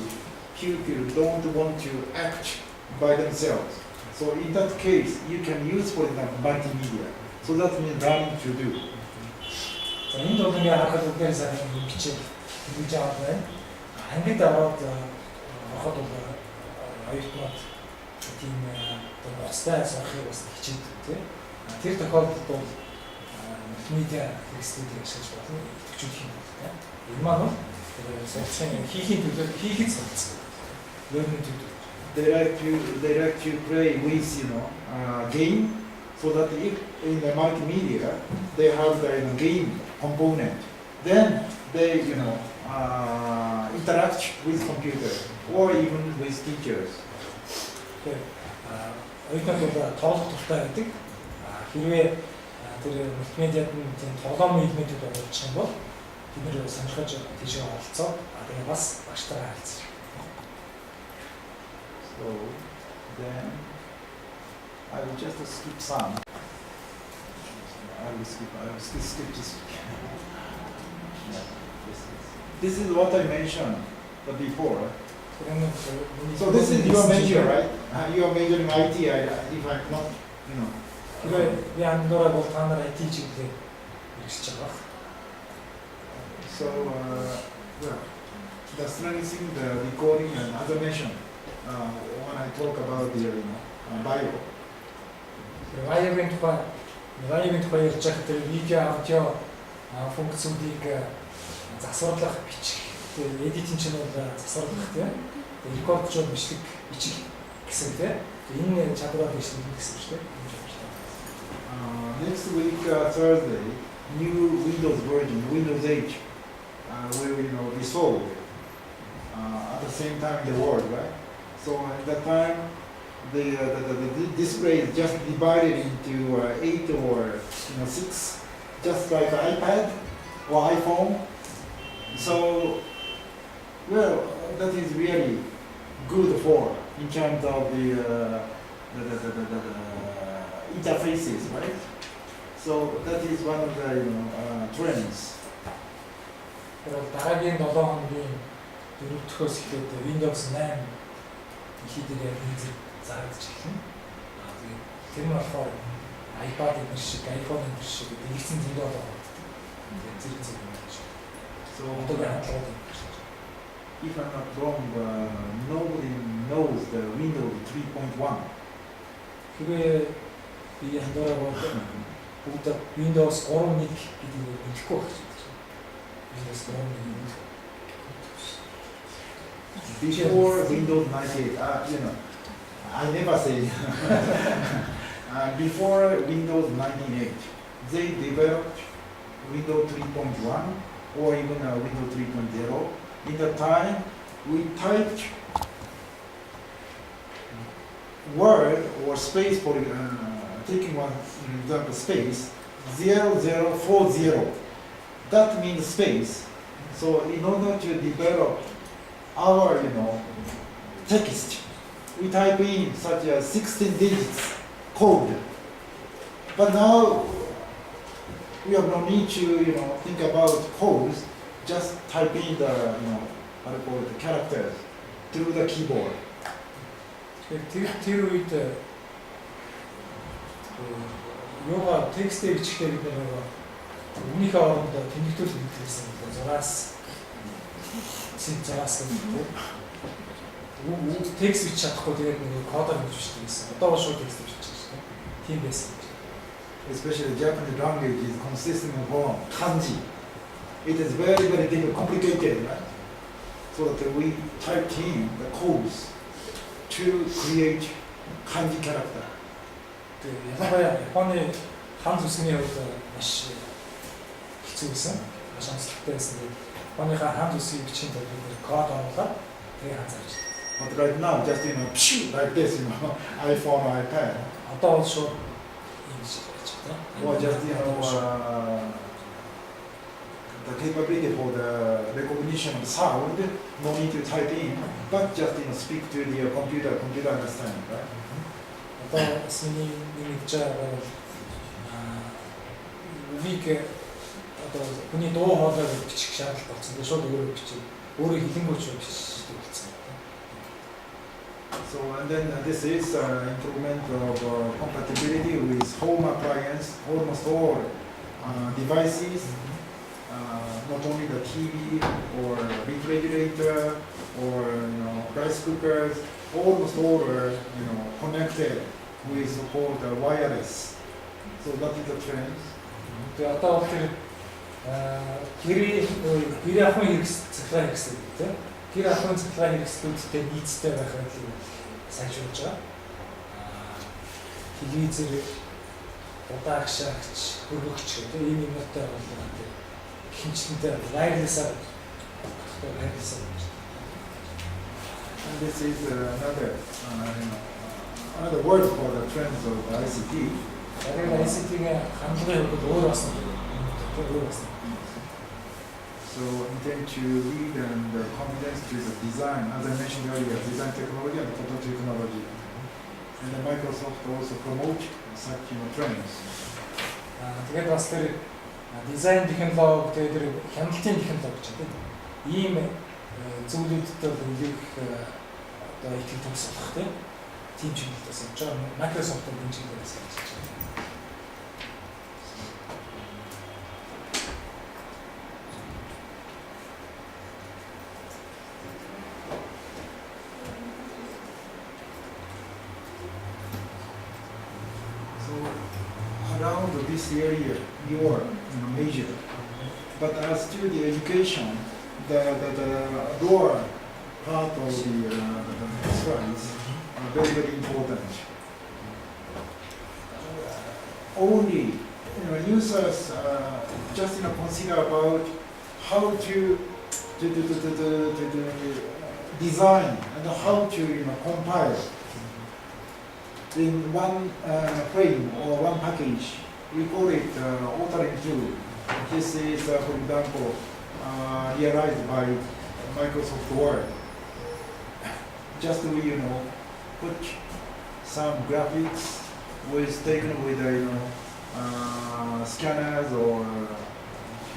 pupils don't want to act by themselves. So in that case, you can use, for example, multimedia. So that means learning to do. За энэ бол ингээ харахад үгээр сайн бичиж хийж аваад байна. Ангид аваад ороход бол оюутнууд тийм бостой сурахыг бас хичээдэг тийм. Тэр тохиолдолд бол мультимедиа хэрэгслүүдийг ашиглаж болно, идэвхжүүлэх юм байна тийм. Энэ маань бол сургалтын хийхин төлөв хийхэд суралцсан. Learning to do. They like to play with game. So that if in the multimedia they have the game component, then they interact with computer or even with teachers. Өөрийнхөө тоглох туртай байдаг. Хэрвээ тэр мультимедиад нь тоглоомын элементүүд оруулах юм бол бид нэр сонирхож тийшээ оролцоод тэгээ бас багштайгаа харилцаж. So then I will just skip some. I will skip this. This is what I mentioned before. So this is your major, right? You are majoring IT, if I'm not, So, the strengthening the recording and automation when I talk about the bio. Вайрын тухай ярьж байгаа тэр видео, аудио функцүүдийг засварлах, бичих, эдитинг чинь бол засварлах тийм. Рекордчод бичлэг бичих гэсэн тийм. Энэ чадвараар бичлэг гэсэн шүү дээ. Next week, Thursday, new Windows version, Windows 8, will be sold at the same time in the world, right? So at that time, the display is just divided into 8 or 6, just like an iPad or iPhone. So, well, that is really good for in terms of the interfaces, right? So that is one of the trends. Дараагийн 7 хоногийн 4-өөс эхлээд Windows 8 хийдгээ хийх зарагдаж эхэлнэ. Тэгээд тэр нь болохоор iPad энэ шиг, iPhone энэ шиг дэлгэцэн зэндээ болоод зэрэг юм байна. So одоогийн хандлагууд юм. If I'm not wrong, nobody knows the Windows 3.1. Хэрвээ би хандаараа бодсон бүгд Windows 3.1 гэдгийг мэдэхгүй байна. Windows 3.1. Before Windows 98, I never say. Before Windows 98, they developed Windows 3.1 or even Windows 3.0. In the time, we typed word or space for taking one example space 0040. That means space. So in order to develop our text, we type in such as 16 digits code. But now we have no need to think about codes. Just type in the the characters through the keyboard. Тэр үед ёга текстээ бичихтэй бид нөгөө өмнөхөө оронд тэмдэгтүүл хийсэн 6-аас гэдэг. Текст бичих чадахгүй тэгээд нөгөө кодоор хийж бичсэн. Одоо шууд текст бичих шүү дээ. Тийм байсан. Especially Japanese language is consisting of kanji. It is very, very complicated, right? So that we typed in the codes to create kanji character. ялангуяа Японы хан зүсгийн хувьд маш хэцүү байсан. Маш онцлогтой байсан. Японыхаа хан зүсгийн бичгийн тулд бид код оруулаад тэгээ ханзаарч. But right now, just like this, iPhone, iPad. Одоо бол шууд юм шиг байж байна. Or just the capability for the recognition of sound, no need to type in, but just speak to the computer understand, right? Одоо синий нэгж байгаа бол үгийг одоо хүний дуу хоолойг бичих шаардлага болсон. Тэгээ шууд өөрөө бичих. Өөрөө хэлэнгүүч бичих болсон. So and then this is improvement of compatibility with home appliance, almost all devices, not only the TV or refrigerator or rice cookers, almost all are connected with support wireless. So that is the trend. Тэгээ одоо бол тэр гэр ахын хэрэгсэл гэсэн тийм. Гэр ахын цэцлэг хэрэгслүүдтэй нийцтэй байх байдлыг сайжруулж байгаа. Телевизээр удаагшаагч, хөргөгч гэдэг ийм юмтай бол хинчлэнтэй wireless-аар And this is another word for the trends of ICT. ICT-ийн хандлагын хувьд өөр бас өөр бас. So intend to lead and competence to the design, as I mentioned earlier, design technology and photo technology. And then Microsoft also promote such trends. Тэгээд бас тэр дизайн технологи, тэгээд тэр хяналтын технологи ч гэдэг ийм зүйлүүдтэй бол нэлээх одоо их төгсөх тийм чиглэлээс явж байгаа. Microsoft-ын энэ чиглэлээс явж байгаа. Around this area, your major, but as to the education, the lower part of the slides are very important. Only users just consider about how to design and how to compile in one frame or one package. We call it authoring tool. This is, for example, realized by Microsoft Word. Just we put some graphics taken with scanners or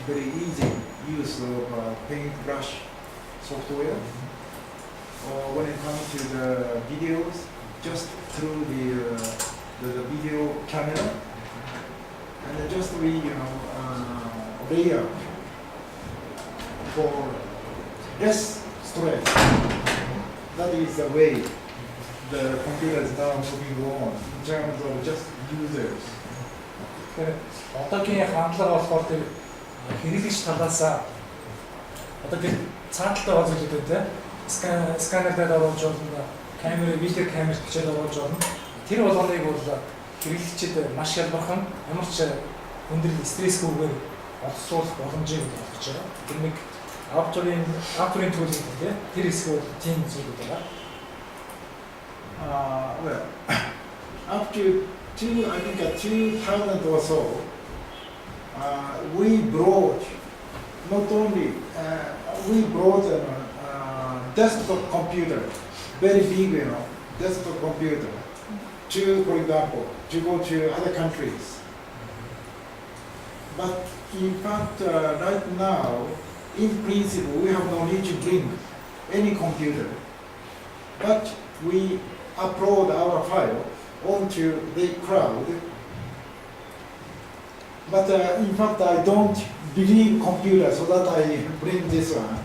very easy use of paintbrush software. Or when it comes to the videos, just through the video camera, and then just layer for less stress. That is the way the computer is now moving on in terms of just users. Одоогийн хандлага болохоор тэр хэрэглэгч талаас одоо тэр цааталтай байгаа зүйлүүд те сканерээр оруулж болно, камер, видео камерт бичээд оруулж болно. Тэр болгоныг бол хэрэглэгчид маш ялбархан ямар ч өндөр стрессгүйгээр олцуулах боломжийг олгож байгаа. Тэр нэг авторын төлөв гэдэг тэр хэсэг бол тийм зүйлүүд байгаа. Well, up to 2000 or so, we brought not only we brought a desktop computer, very big, desktop computer, to, for example, to go to other countries. But in fact, right now, in principle, we have no need to bring any computer, but we upload our file onto the cloud. But in fact, I don't believe computer, so that I bring this one.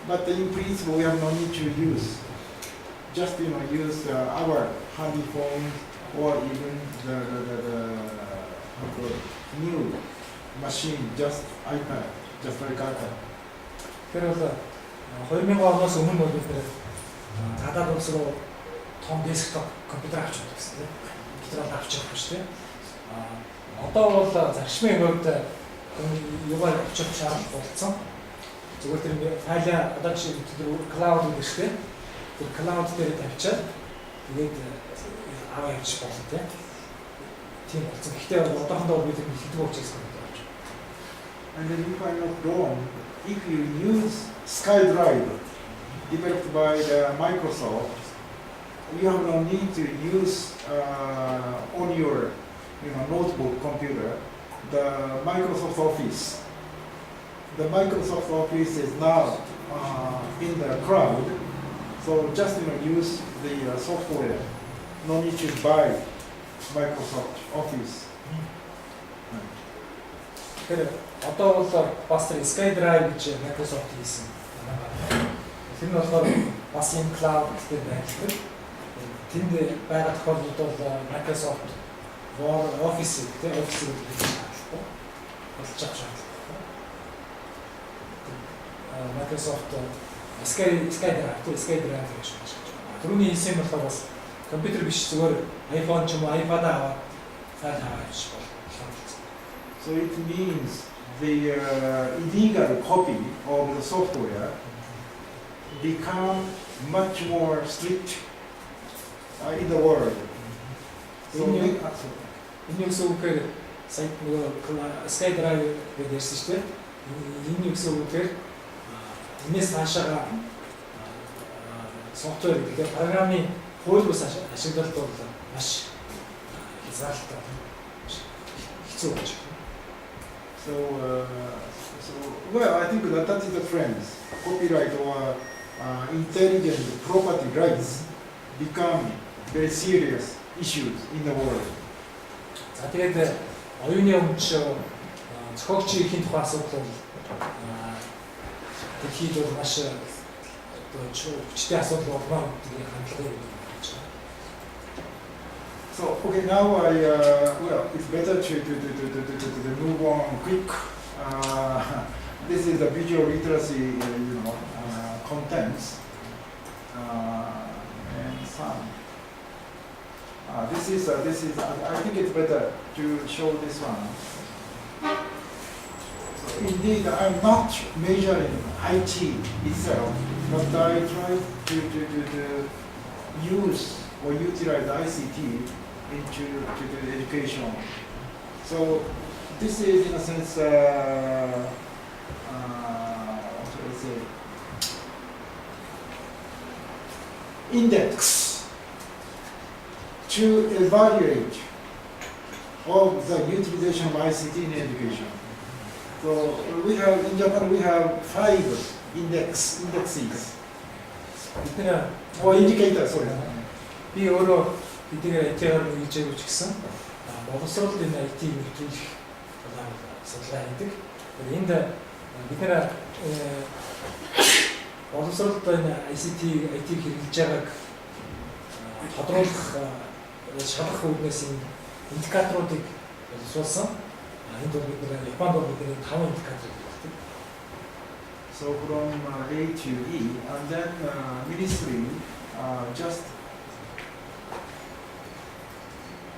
But in principle, we have no need to use. Just use our handy phone or even the new machine, just iPad, just like iPad. Тэр бол 2000 оноос өмнө бол бид гадаад улс руу том десктоп компьютер авч явдаг гэсэн тийм. Компьютер авч явах биш тийм. Одоо бол зарчмын хувьд юугаар авчих шаардлага болсон. Зүгээр тэр файлаа одоо жишээ нь клауд гэдэг шүү дээ. Тэр клауд дээр тавьчаад тэгээд аваа явчих болно тийм болсон. Гэхдээ одоохондоо бид хэлдэг учраас компьютер авч. And then if I'm not wrong, if you use SkyDrive developed by Microsoft, you have no need to use on your notebook computer the Microsoft Office. The Microsoft Office is now in the cloud, so just use the software. No need to buy Microsoft Office. Одоо бол бас тэр SkyDrive гэж Microsoft хийсэн. Тэр нь болохоор бас энэ cloud дээр байдаг. Тэнд байгаа тохиолдолд бол Microsoft Office гэдэг Office гэдэг шаардлагатай. Болж байгаа шаардлагатай. Microsoft SkyDrive гэж байна. Түрүүний хийсэн болохоор бас компьютер биш зүгээр iPhone ч юм уу iPad аваад файл аваад явж болно. So it means the illegal copy of the software become much more strict in the world. So энэ юу гэсэн үг гэхээр сая нөгөө SkyDrive гэдэг ярьсан шүү дээ. Энэ юу гэсэн үг гэхээр энэс цаашаа софтвер гэдэг программын хууль бус ашиглалт бол маш хязгаарлалтай хэцүү болж байна. So well, I think that is the trend. Copyright or intelligent property rights become very serious issues in the world. За тэгээд оюуны өмч зохиогчийн эрхийн тухай асуудал бол дэлхийд бол маш хүчтэй асуудал болно гэдгийг хандлагыг өгч байна. So okay, now well, it's better to move on quick. This is the visual literacy, contents and some. This is. I think it's better to show this one. So indeed, I'm not measuring IT itself, but I try to use or utilize ICT into the education. So this is in a sense, what should I say, index to evaluate of the utilization of ICT in education. So we have in Japan we have 5 indexes or indicators. Sorry. Би өөрөө бидний IT-аар хийж байгаа ч гэсэн боловсролд энэ IT нэвтрүүлэх судалгаа хийдэг. Энд бид нэр боловсролд энэ ICT хэрэглэж байгааг тодруулах шалгах үүднээс энэ индикаторуудыг боловсруулсан. Энд бол бид нэр Японд бол бидний 5 индикатор байдаг. So from A to E, and then ministry just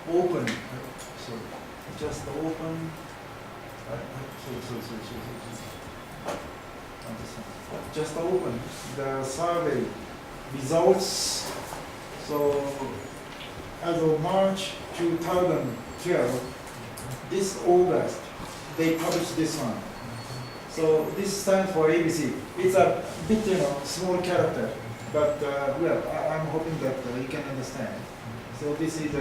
open. Just open. Just open the survey results. So as of March 2012, this August, they published this one. So this stands for ABC. It's a bit, small character, but well, I'm hoping that you can understand. So this is,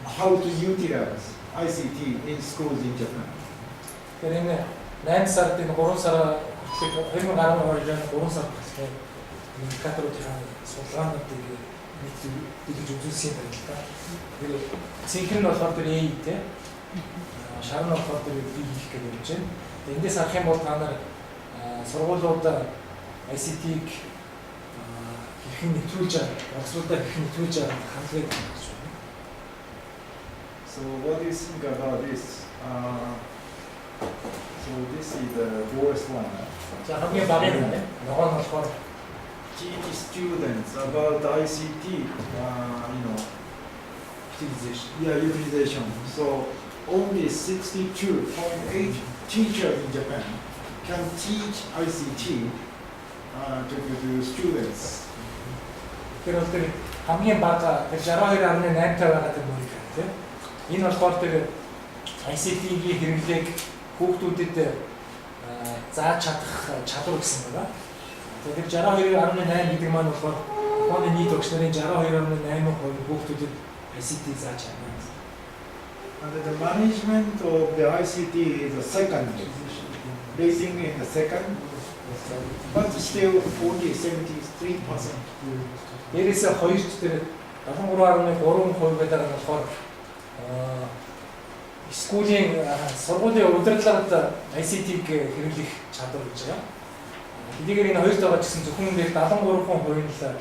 how to utilize ICT in schools in Japan. Тэгэхээр энэ 8 сард энэ 3 сар хүртэл 2012 оны 3 сар хүртэл индикаторуудын судалгаануудыг нэгж үзүүлсэн юм байна л да. Тэр цэнхэр нь болохоор тэр A те. Шар нь болохоор тэр B хийх гэдэг юм чинь. Эндээс харах юм бол та нар сургуулиуд ICT-ийг хэрхэн нэвтрүүлж байгаа, боловсруулалтаа хэрхэн нэвтрүүлж байгаа хандлагыг гаргаж байна. So what do you think about this? So this is the lowest one. За хамгийн бага нь нөгөө нь болохоор teach students about ICT, utilization. So only 62.8 teachers in Japan can teach ICT to students. Тэр бол тэр хамгийн бага 62.8 байгаа гэдэг нь тийм. Энэ болохоор тэр ICT-ийн хэрэглээг хүүхдүүдэд зааж чадах чадвар гэсэн байна. Тэгэхээр 62.8 гэдэг маань болохоор Японы нийт өгч нарын 62.8% хүүхдүүдэд ICT зааж чадна. And the management of the ICT is the second, rating in the second, but still only 73%. Дээрээс хоёрт тэр 73.3% гэдэг нь болохоор скуулийн сургуулийн удирдлагад ICT-г хэрэглэх чадвар гэж байгаа. Хэдийгээр энэ хоёрт байгаа ч гэсэн зөвхөн нэг 73% нь л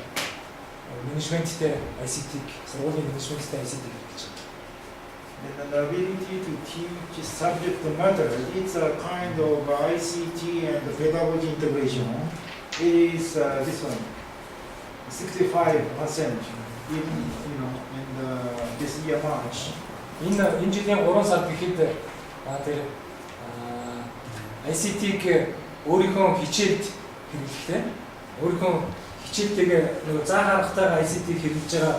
менежменттэй ICT-г сургуулийн менежменттэй ICT-г хэрэглэж байгаа. And the ability to teach subject matter, it's a kind of ICT and pedagogy integration. It is this one, 65% in this year March. Энэ жилийн 3 сард гэхэд тэр ICT-г өөрийнхөө хичээлд хэрэглэхдээ өөрийнхөө хичээлтэйгээ нөгөө заа харахтайгаа ICT-г хэрэглэж байгаа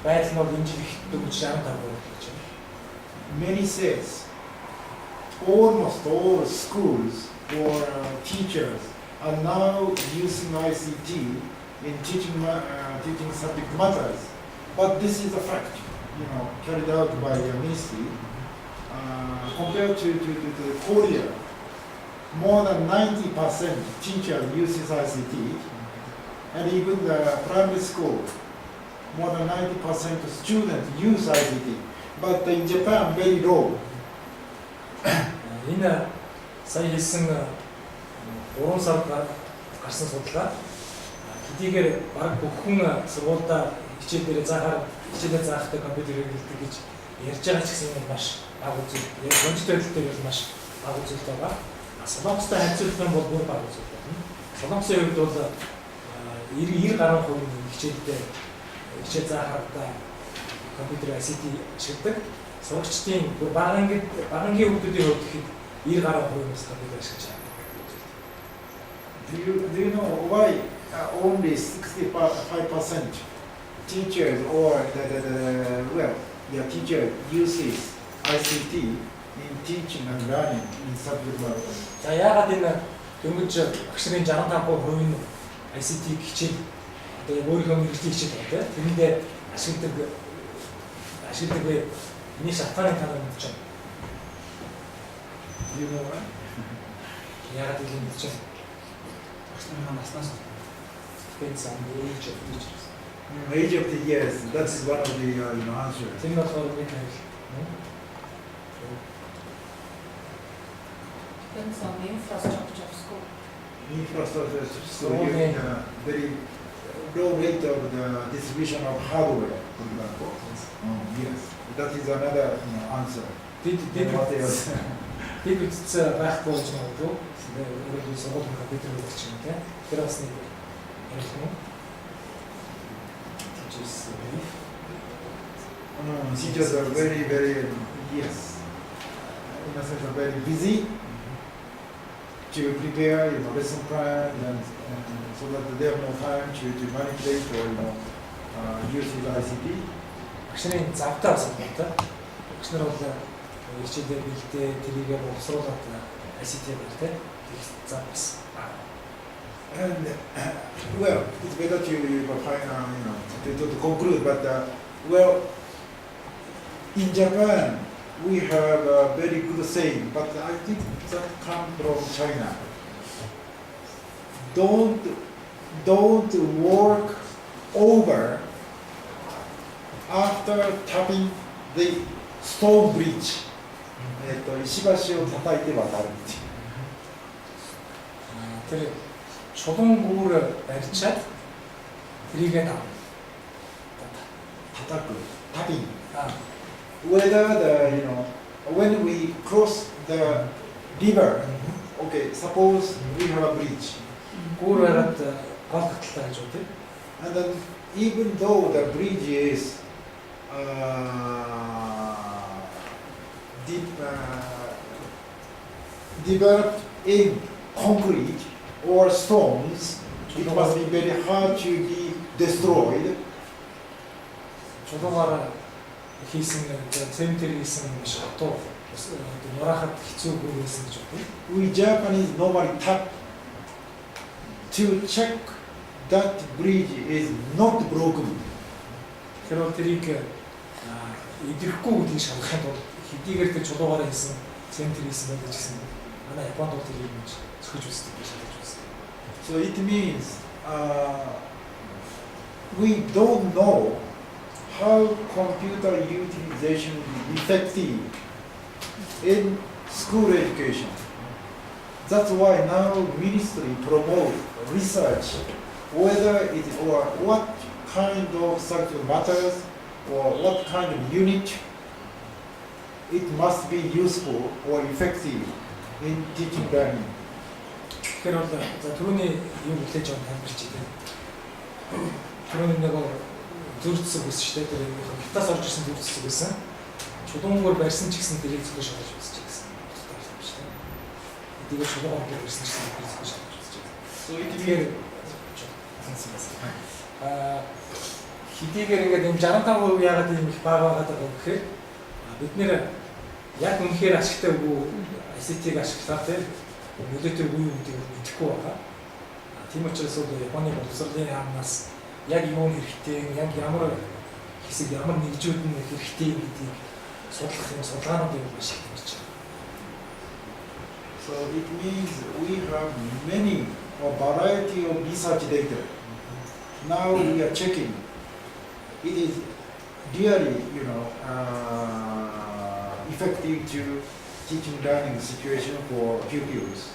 байдал нь энэ жил ихтэй гэж 65% гэж байна. Many says almost all schools or teachers are now using ICT in teaching subject matters, but this is a fact, carried out by the ministry. Compared to Korea, more than 90% teacher uses ICT, and even the primary school, more than 90% of students use ICT, but in Japan, very low. Энэ сая хэлсэн 3 сард гарсан судалгаа хэдийгээр баг бүх хүн сургуультай хичээлээр хичээлээ заахтай компьютер хэрэглэдэг гэж ярьж байгаа ч гэсэн энэ маш бага үзэл. Яг гонч төрөлтэй бол маш бага үзэл байгаа. Солонгостой харьцуулах юм бол бүр бага үзэл байна. Солонгосын хувьд бол 90 гаруй хувийн хичээл заахтай компьютер ICT ашигладаг. Сурагчдын багангийн хүмүүсийн хувьд гэхэд 90 гаруй хувиас компьютер ашиглаж байгаа. Do you know why only 65% teachers or the teacher uses ICT in teaching and learning in subject matter? За яагаад энэ дөнгөж багш нарын 65% нь ICT хичээл одоо өөрийнхөө мэргэжлийн хичээл байна тийм. Тэрэндээ ашигладаг вэ? Энийг шалтгааныг та нар мэдэж байна. You know why? Яагаад ийм мэдэж байна? Багш нарын наснаас Depends on the age of teachers. Age of the years, that is one of the answers. Тийм болохоор нэг хайл. Depends on the infrastructure of school. Infrastructure, so you have very low rate of the distribution of hardware, for example. Yes, that is another answer. What else? Бид үтцээ байхгүй гэж магадгүй. Өөрөөр сургуулийн компьютер өгч юм те. Тэр бас нэг ярих юм. Teachers are very, very, yes, in a sense, are very busy to prepare, lesson plan, and so that they have no time to manipulate or use the ICT. Багш нарын завтаа бас байна. Багш нар бол хичээлээр бэлдээ тэрийгээ боловсруулаад ICT байна те. Их зав бас. And well, it's better to conclude, but in Japan we have a very good saying, but I think that comes from China. Don't work over after tapping the stone bridge. 石橋を叩いて渡る。 Тэр чулуун гүүр барьчаад тэрийгээ Tataku, tapping. Whether when we cross the river, okay, suppose we have a bridge. гүүр бариад гол таталтай гэж үү тийм. And then even though the bridge is developed in concrete or stones, it must be very hard to be destroyed. Чулуугаар хийсэн цементэр хийсэн биш хатуу нураахад хэцүү гүүр хийсэн гэж үү. We Japanese normally tap to check that bridge is not broken. Тэр бол тэрийг идрэхгүй гэдгийг шалгахын тулд хэдийгээр тэр чулуугаар хийсэн цементэр хийсэн байдаг ч гэсэн манай Японд бол тэрийг нь зөвхөж үздэг гэж шалгаж үздэг. So it means we don't know how computer utilization is effective in school education. That's why now ministry promote research whether it or what kind of subject matters or what kind of unit it must be useful or effective in teaching learning. Тэгэхээр бол за түрүүний юу хүлээж авах тайлбарч идэв. Түрүүний нэг зүрх зэсэг байсан шүү дээ. Тэр хятадас орж ирсэн зүрх зэсэг байсан. чулуунгаар барьсан ч гэсэн тэрийг зөвхөн шалгаж үзэж гэсэн утгатай байна шүү дээ. Тэгээд чулуунгаар барьсан ч гэсэн тэрийг зөвхөн шалгаж үзэж байгаа. So it Тэгэхээр хэдийгээр ингээд юм 65% яагаад юм их бага байгаад байгаа вэ гэхээр бид нэр яг үнэхээр ашигтай үгүй ICT-г ашиглаад тийм нөлөөтэй үгүй юу гэдгийг мэдэхгүй байгаа. Тийм учраас Японы боловсролын яамнаас яг юу нь хэрэгтэй, яг ямар хэсэг ямар нэгжүүд нь хэрэгтэй гэдгийг судлах юм судалгаануудыг маш их хийж байгаа. So it means we have many or variety of research data. Now we are checking. It is really, effective to teaching learning situation for pupils.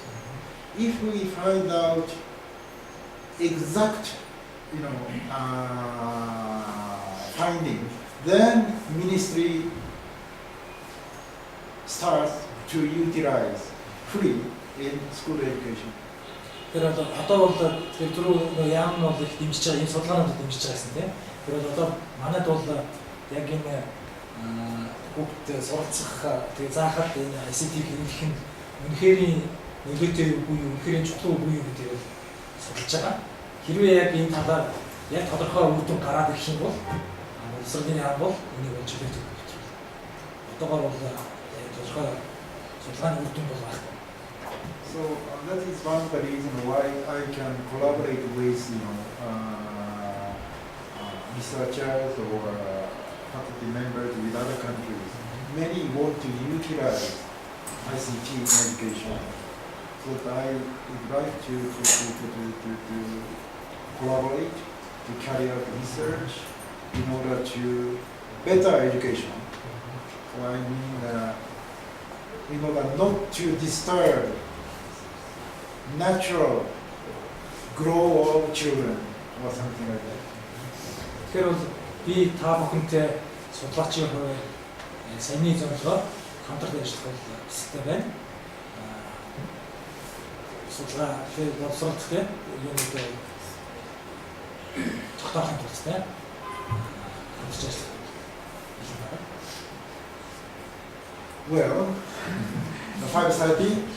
If we find out exact, finding, then ministry starts to utilize free in school education. Тэр одоо бол тэр түрүү яам нь бол их дэмжиж байгаа, энэ судалгаанууд дэмжиж байгаа гэсэн тийм. Тэр бол одоо манайд бол яг энэ хүүхд суралцах тэгээ заахад энэ ICT-ийг хэмжих нь үнэхээр нөлөөтэй үгүй юу, үнэхээр чухал үгүй юу гэдгийг судалж байгаа. Хэрвээ яг энэ талаар яг тодорхой үр дүн гараад ирэх юм бол боловсролын яам бол энийг болж өгөх юм. Одоогоор бол тодорхой судалгааны үр дүн бол байна. So that is one of the reasons why I can collaborate with researchers or faculty members with other countries. Many want to utilize ICT in education. So I would like to collaborate, to carry out research in order to better education. So I mean, in order not to disturb natural growth of children or something like that. Тэгэхээр бол би та бүхэнтэй судлаачийн хувьд саяны зорилгоор хамтран ажиллах хэрэгтэй байна. Судалгаа тэр боловсролт тийм юунууд тогтоохын тулд тийм хамтарч ажиллах. Well, the 5:30.